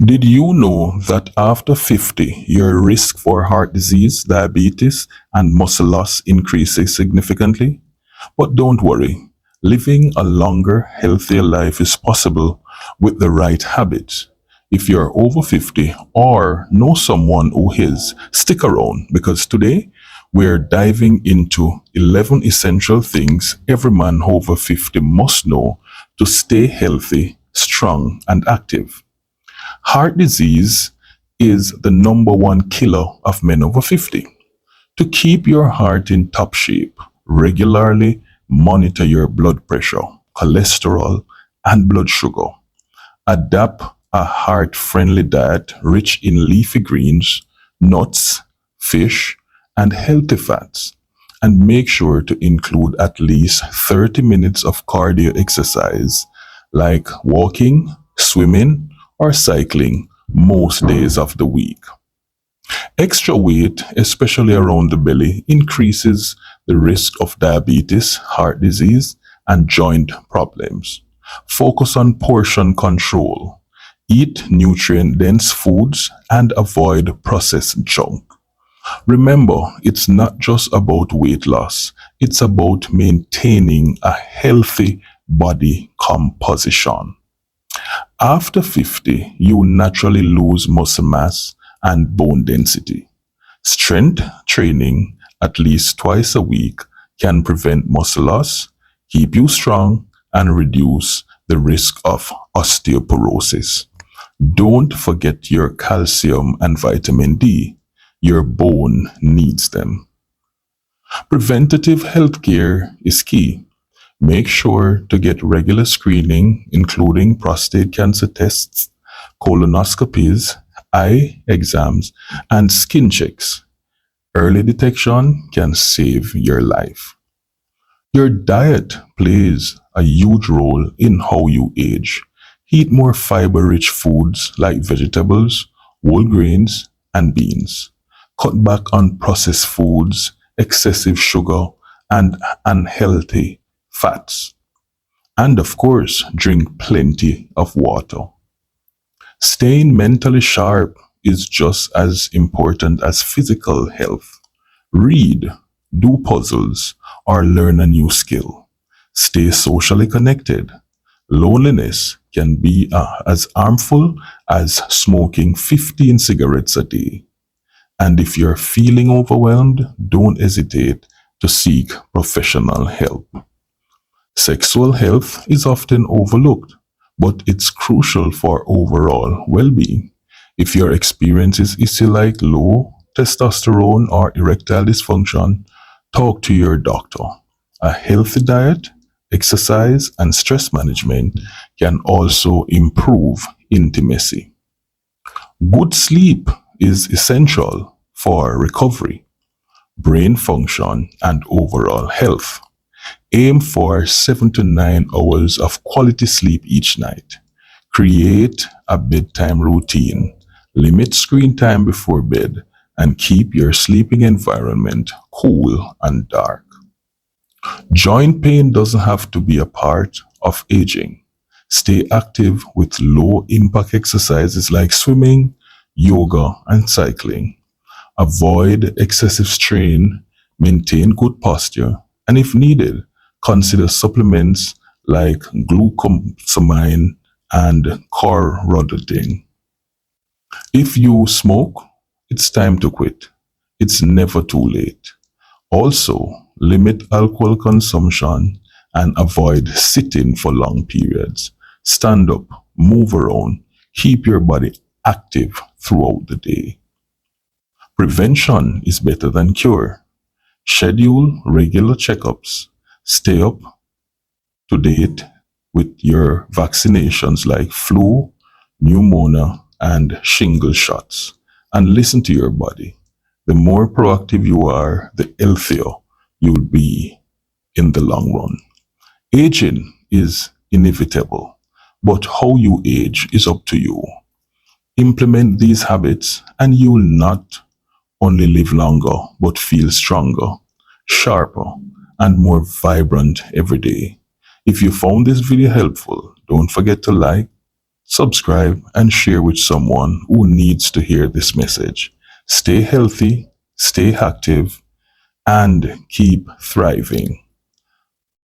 Did you know that after 50, your risk for heart disease, diabetes, and muscle loss increases significantly? But don't worry, living a longer, healthier life is possible with the right habits. If you're over 50 or know someone who is, stick around because today we're diving into 11 essential things every man over 50 must know to stay healthy, strong, and active. Heart disease is the number one killer of men over 50. To keep your heart in top shape, regularly monitor your blood pressure, cholesterol, and blood sugar. Adapt a heart friendly diet rich in leafy greens, nuts, fish, and healthy fats. And make sure to include at least 30 minutes of cardio exercise like walking, swimming, or cycling most days of the week. Extra weight, especially around the belly, increases the risk of diabetes, heart disease, and joint problems. Focus on portion control. Eat nutrient dense foods and avoid processed junk. Remember, it's not just about weight loss, it's about maintaining a healthy body composition. After 50, you naturally lose muscle mass and bone density. Strength training at least twice a week can prevent muscle loss, keep you strong, and reduce the risk of osteoporosis. Don't forget your calcium and vitamin D. Your bone needs them. Preventative health care is key. Make sure to get regular screening, including prostate cancer tests, colonoscopies, eye exams, and skin checks. Early detection can save your life. Your diet plays a huge role in how you age. Eat more fiber rich foods like vegetables, whole grains, and beans. Cut back on processed foods, excessive sugar, and unhealthy fats. And of course, drink plenty of water. Staying mentally sharp is just as important as physical health. Read, do puzzles, or learn a new skill. Stay socially connected. Loneliness can be as harmful as smoking 15 cigarettes a day. And if you're feeling overwhelmed, don't hesitate to seek professional help. Sexual health is often overlooked, but it's crucial for overall well-being. If your experiences issue like low testosterone or erectile dysfunction, talk to your doctor. A healthy diet, exercise, and stress management can also improve intimacy. Good sleep is essential for recovery, brain function, and overall health. Aim for 7 to 9 hours of quality sleep each night. Create a bedtime routine. Limit screen time before bed and keep your sleeping environment cool and dark. Joint pain doesn't have to be a part of aging. Stay active with low impact exercises like swimming, yoga, and cycling. Avoid excessive strain, maintain good posture, and if needed, consider supplements like glucosamine and corrodin. If you smoke, it's time to quit. It's never too late. Also, limit alcohol consumption and avoid sitting for long periods. Stand up, move around, keep your body active throughout the day. Prevention is better than cure. Schedule regular checkups. Stay up to date with your vaccinations like flu, pneumonia, and shingle shots. And listen to your body. The more proactive you are, the healthier you'll be in the long run. Aging is inevitable, but how you age is up to you. Implement these habits, and you will not only live longer, but feel stronger, sharper, and more vibrant every day. If you found this video helpful, don't forget to like, Subscribe and share with someone who needs to hear this message. Stay healthy, stay active, and keep thriving.